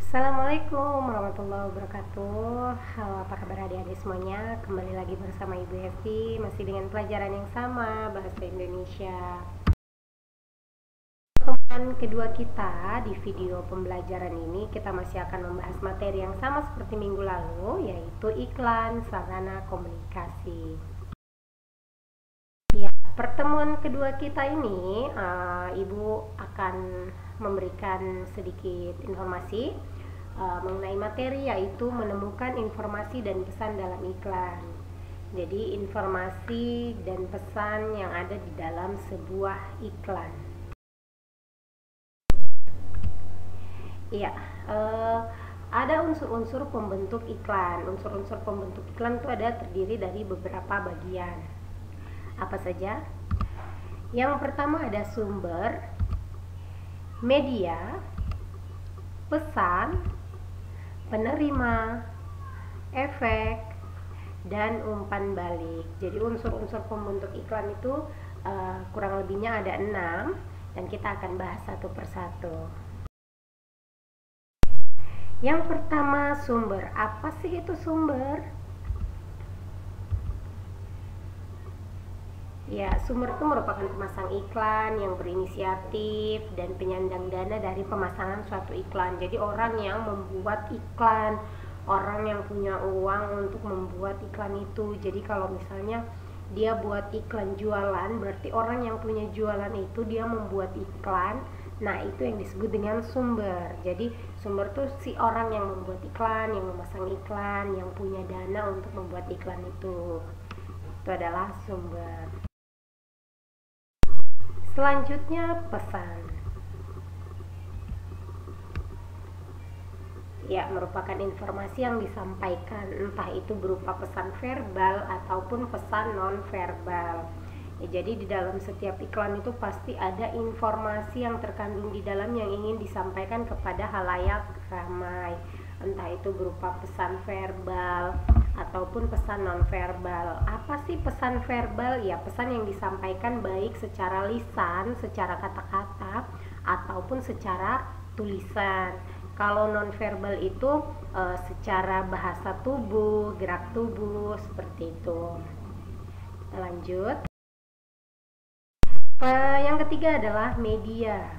Assalamualaikum warahmatullahi wabarakatuh. Halo, apa kabar adik-adik semuanya? Kembali lagi bersama Ibu Esti, masih dengan pelajaran yang sama, bahasa Indonesia. Pertemuan kedua kita di video pembelajaran ini, kita masih akan membahas materi yang sama seperti minggu lalu, yaitu iklan sarana komunikasi. Ya, pertemuan kedua kita ini, Ibu akan memberikan sedikit informasi mengenai materi, yaitu menemukan informasi dan pesan dalam iklan. Jadi informasi dan pesan yang ada di dalam sebuah iklan. Iya, ada unsur-unsur pembentuk iklan. Unsur-unsur pembentuk iklan itu ada terdiri dari beberapa bagian. Apa saja? Yang pertama ada sumber, media, pesan, penerima, efek, dan umpan balik. Jadi unsur-unsur pembentuk iklan itu kurang lebihnya ada 6, dan kita akan bahas satu persatu. Yang pertama, sumber. Apa sih itu sumber? Ya, sumber itu merupakan pemasang iklan yang berinisiatif dan penyandang dana dari pemasangan suatu iklan. Jadi orang yang membuat iklan, orang yang punya uang untuk membuat iklan itu. Jadi kalau misalnya dia buat iklan jualan, berarti orang yang punya jualan itu dia membuat iklan. Nah, itu yang disebut dengan sumber. Jadi sumber itu si orang yang membuat iklan, yang memasang iklan, yang punya dana untuk membuat iklan itu. Itu adalah sumber. Selanjutnya, pesan. Ya, merupakan informasi yang disampaikan, entah itu berupa pesan verbal ataupun pesan non-verbal. Ya, jadi di dalam setiap iklan itu pasti ada informasi yang terkandung di dalam yang ingin disampaikan kepada halayak ramai, entah itu berupa pesan verbal ataupun pesan non-verbal. Apa sih pesan verbal? Ya, pesan yang disampaikan baik secara lisan, secara kata-kata, ataupun secara tulisan. Kalau non-verbal itu secara bahasa tubuh, gerak tubuh, seperti itu. Kita lanjut. Yang ketiga adalah media.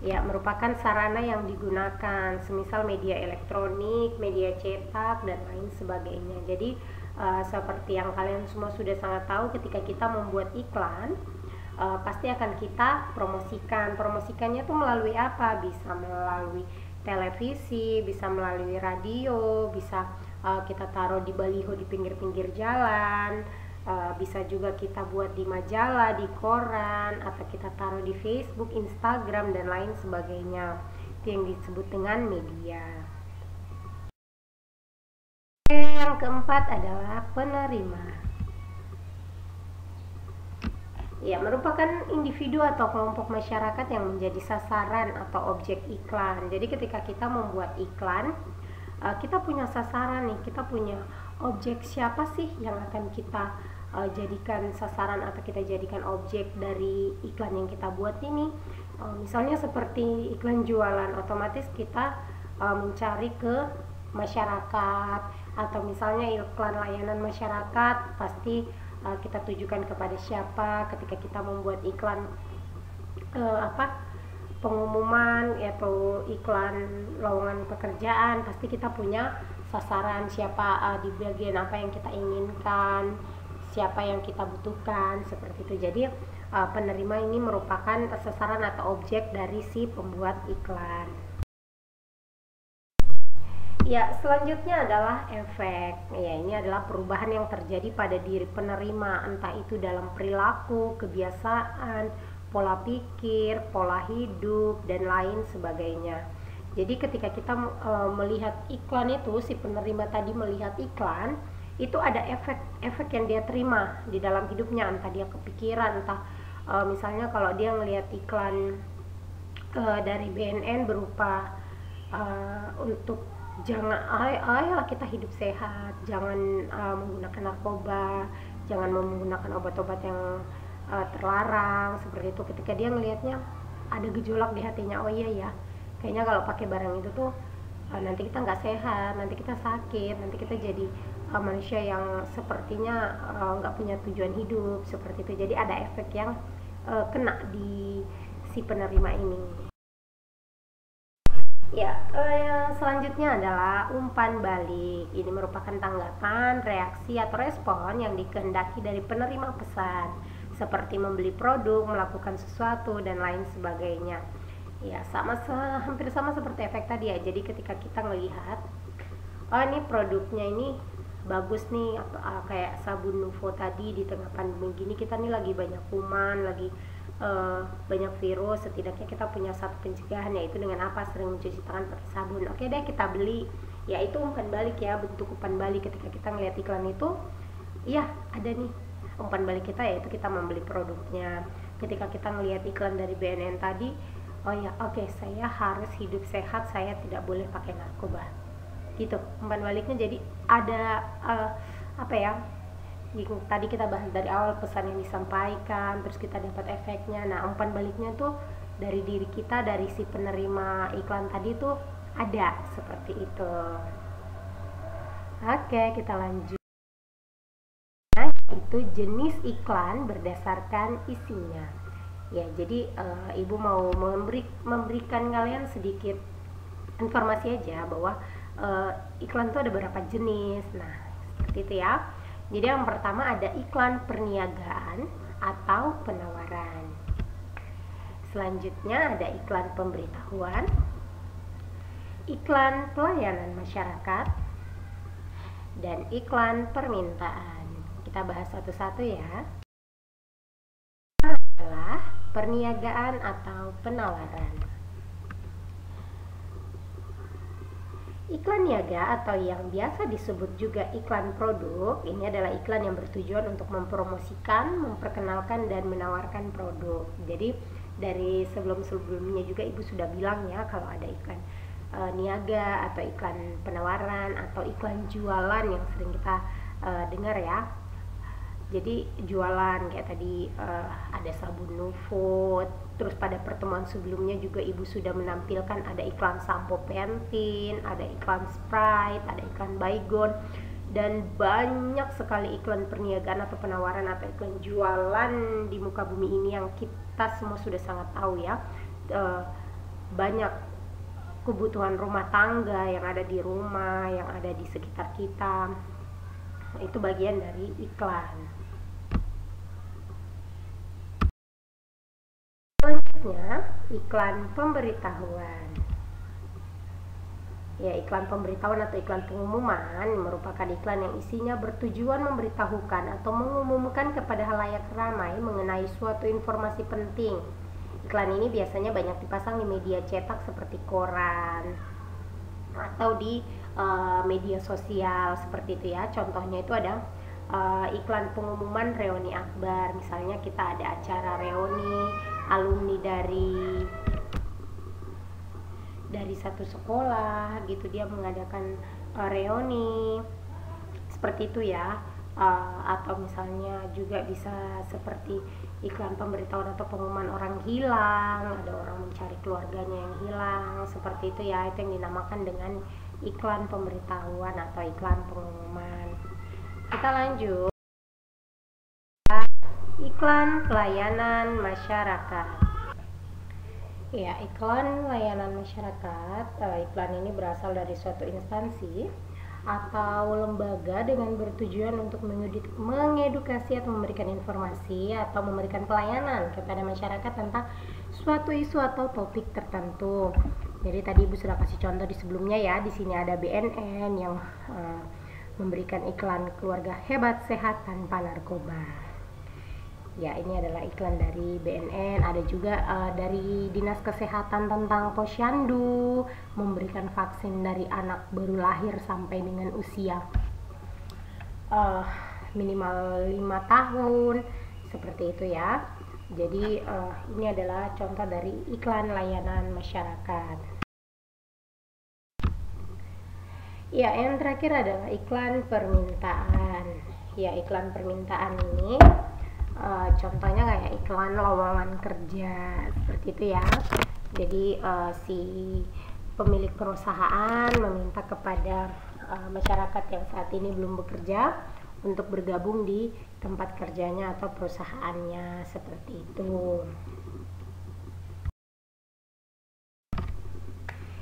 Ya, merupakan sarana yang digunakan, semisal media elektronik, media cetak, dan lain sebagainya. Jadi seperti yang kalian semua sudah sangat tahu, ketika kita membuat iklan, pasti akan kita promosikan. Promosikannya tuh melalui apa? Bisa melalui televisi, bisa melalui radio, bisa kita taruh di baliho di pinggir-pinggir jalan, bisa juga kita buat di majalah, di koran, atau kita taruh di Facebook, Instagram, dan lain sebagainya. Itu yang disebut dengan media. Yang keempat adalah penerima. Ya, merupakan individu atau kelompok masyarakat yang menjadi sasaran atau objek iklan. Jadi ketika kita membuat iklan, kita punya sasaran nih, kita punya objek. Siapa sih yang akan kita jadikan sasaran atau kita jadikan objek dari iklan yang kita buat ini? Misalnya seperti iklan jualan, otomatis kita mencari ke masyarakat, atau misalnya iklan layanan masyarakat, pasti kita tujukan kepada siapa. Ketika kita membuat iklan pengumuman atau iklan lowongan pekerjaan, pasti kita punya sasaran siapa, di bagian apa yang kita inginkan, siapa yang kita butuhkan, seperti itu. Jadi penerima ini merupakan sasaran atau objek dari si pembuat iklan. Ya, selanjutnya adalah efek. Ya, ini adalah perubahan yang terjadi pada diri penerima, entah itu dalam perilaku, kebiasaan, pola pikir, pola hidup, dan lain sebagainya. Jadi ketika kita melihat iklan itu, si penerima tadi melihat iklan, itu ada efek yang dia terima di dalam hidupnya, entah dia kepikiran, entah misalnya kalau dia melihat iklan dari BNN berupa untuk ayolah kita hidup sehat, jangan menggunakan narkoba, jangan menggunakan obat-obat yang terlarang, seperti itu. Ketika dia melihatnya, ada gejolak di hatinya, oh iya ya, kayaknya kalau pakai barang itu tuh nanti kita nggak sehat, nanti kita sakit, nanti kita jadi manusia yang sepertinya nggak punya tujuan hidup seperti itu. Jadi ada efek yang kena di si penerima ini. Ya, yang selanjutnya adalah umpan balik. Ini merupakan tanggapan, reaksi, atau respon yang dikehendaki dari penerima pesan, seperti membeli produk, melakukan sesuatu, dan lain sebagainya. Ya, hampir sama seperti efek tadi ya. Jadi ketika kita melihat, oh ini produknya ini bagus nih, kayak sabun Nuvo tadi, di tengah pandemi gini kita nih lagi banyak kuman, lagi banyak virus, setidaknya kita punya satu pencegahan, yaitu dengan apa? Sering mencuci tangan pakai sabun. Oke deh, kita beli. Ya, itu umpan balik ya, bentuk umpan balik ketika kita ngeliat iklan itu. Iya, ada nih umpan balik kita, yaitu kita membeli produknya. Ketika kita ngeliat iklan dari BNN tadi, oh ya, oke, saya harus hidup sehat, saya tidak boleh pakai narkoba. Gitu umpan baliknya. Jadi ada apa ya, yang tadi kita bahas dari awal, pesan yang disampaikan, terus kita dapat efeknya. Nah, umpan baliknya tuh dari diri kita, dari si penerima iklan tadi tuh ada seperti itu. Oke, kita lanjut. Nah, itu jenis iklan berdasarkan isinya. Ya, jadi ibu mau memberikan kalian sedikit informasi aja bahwa iklan itu ada beberapa jenis. Nah, seperti itu ya. Jadi yang pertama ada iklan perniagaan atau penawaran. Selanjutnya ada iklan pemberitahuan, iklan pelayanan masyarakat, dan iklan permintaan. Kita bahas satu-satu ya. Adalah perniagaan atau penawaran. Iklan niaga atau yang biasa disebut juga iklan produk, ini adalah iklan yang bertujuan untuk mempromosikan, memperkenalkan, dan menawarkan produk. Jadi dari sebelum-sebelumnya juga ibu sudah bilang ya, kalau ada iklan niaga atau iklan penawaran atau iklan jualan yang sering kita dengar ya. Jadi jualan kayak tadi ada sabun Nuvo, terus pada pertemuan sebelumnya juga ibu sudah menampilkan ada iklan sampo Pantene, ada iklan Sprite, ada iklan Baygon, dan banyak sekali iklan perniagaan atau penawaran atau iklan jualan di muka bumi ini yang kita semua sudah sangat tahu ya. Banyak kebutuhan rumah tangga yang ada di rumah, yang ada di sekitar kita, itu bagian dari iklan. Selanjutnya, iklan pemberitahuan. Ya, iklan pemberitahuan atau iklan pengumuman merupakan iklan yang isinya bertujuan memberitahukan atau mengumumkan kepada halayak ramai mengenai suatu informasi penting. Iklan ini biasanya banyak dipasang di media cetak seperti koran atau di media sosial seperti itu ya. Contohnya itu ada iklan pengumuman reuni akbar. Misalnya kita ada acara reuni alumni dari satu sekolah gitu, dia mengadakan reuni seperti itu ya. Atau misalnya juga bisa seperti iklan pemberitahuan atau pengumuman orang hilang, ada orang mencari keluarganya yang hilang, seperti itu ya. Itu yang dinamakan dengan iklan pemberitahuan atau iklan pengumuman. Kita lanjut. Iklan pelayanan masyarakat. Ya, iklan layanan masyarakat, iklan ini berasal dari suatu instansi atau lembaga dengan bertujuan untuk mengedukasi atau memberikan informasi atau memberikan pelayanan kepada masyarakat tentang suatu isu atau topik tertentu. Jadi tadi ibu sudah kasih contoh di sebelumnya ya. Di sini ada BNN yang memberikan iklan keluarga hebat sehat tanpa narkoba. Ya, ini adalah iklan dari BNN. Ada juga dari Dinas Kesehatan tentang posyandu, memberikan vaksin dari anak baru lahir sampai dengan usia minimal 5 tahun, seperti itu ya. Jadi ini adalah contoh dari iklan layanan masyarakat. Ya, yang terakhir adalah iklan permintaan. Ya, iklan permintaan ini Contohnya kayak iklan lowongan kerja seperti itu ya. Jadi si pemilik perusahaan meminta kepada masyarakat yang saat ini belum bekerja untuk bergabung di tempat kerjanya atau perusahaannya, seperti itu.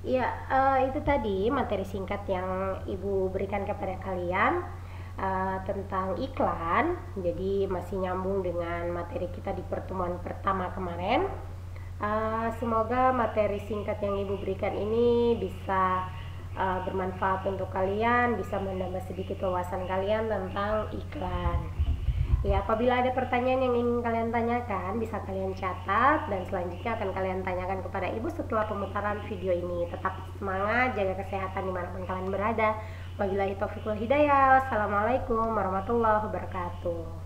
Ya, itu tadi materi singkat yang Ibu berikan kepada kalian tentang iklan. Jadi masih nyambung dengan materi kita di pertemuan pertama kemarin. Semoga materi singkat yang Ibu berikan ini bisa bermanfaat untuk kalian, bisa menambah sedikit wawasan kalian tentang iklan. Ya, apabila ada pertanyaan yang ingin kalian tanyakan, bisa kalian catat dan selanjutnya akan kalian tanyakan kepada Ibu setelah pemutaran video ini. Tetap semangat, jaga kesehatan dimanapun kalian berada. Wabillahi taufiq wal hidayah. Wassalamualaikum warahmatullahi wabarakatuh.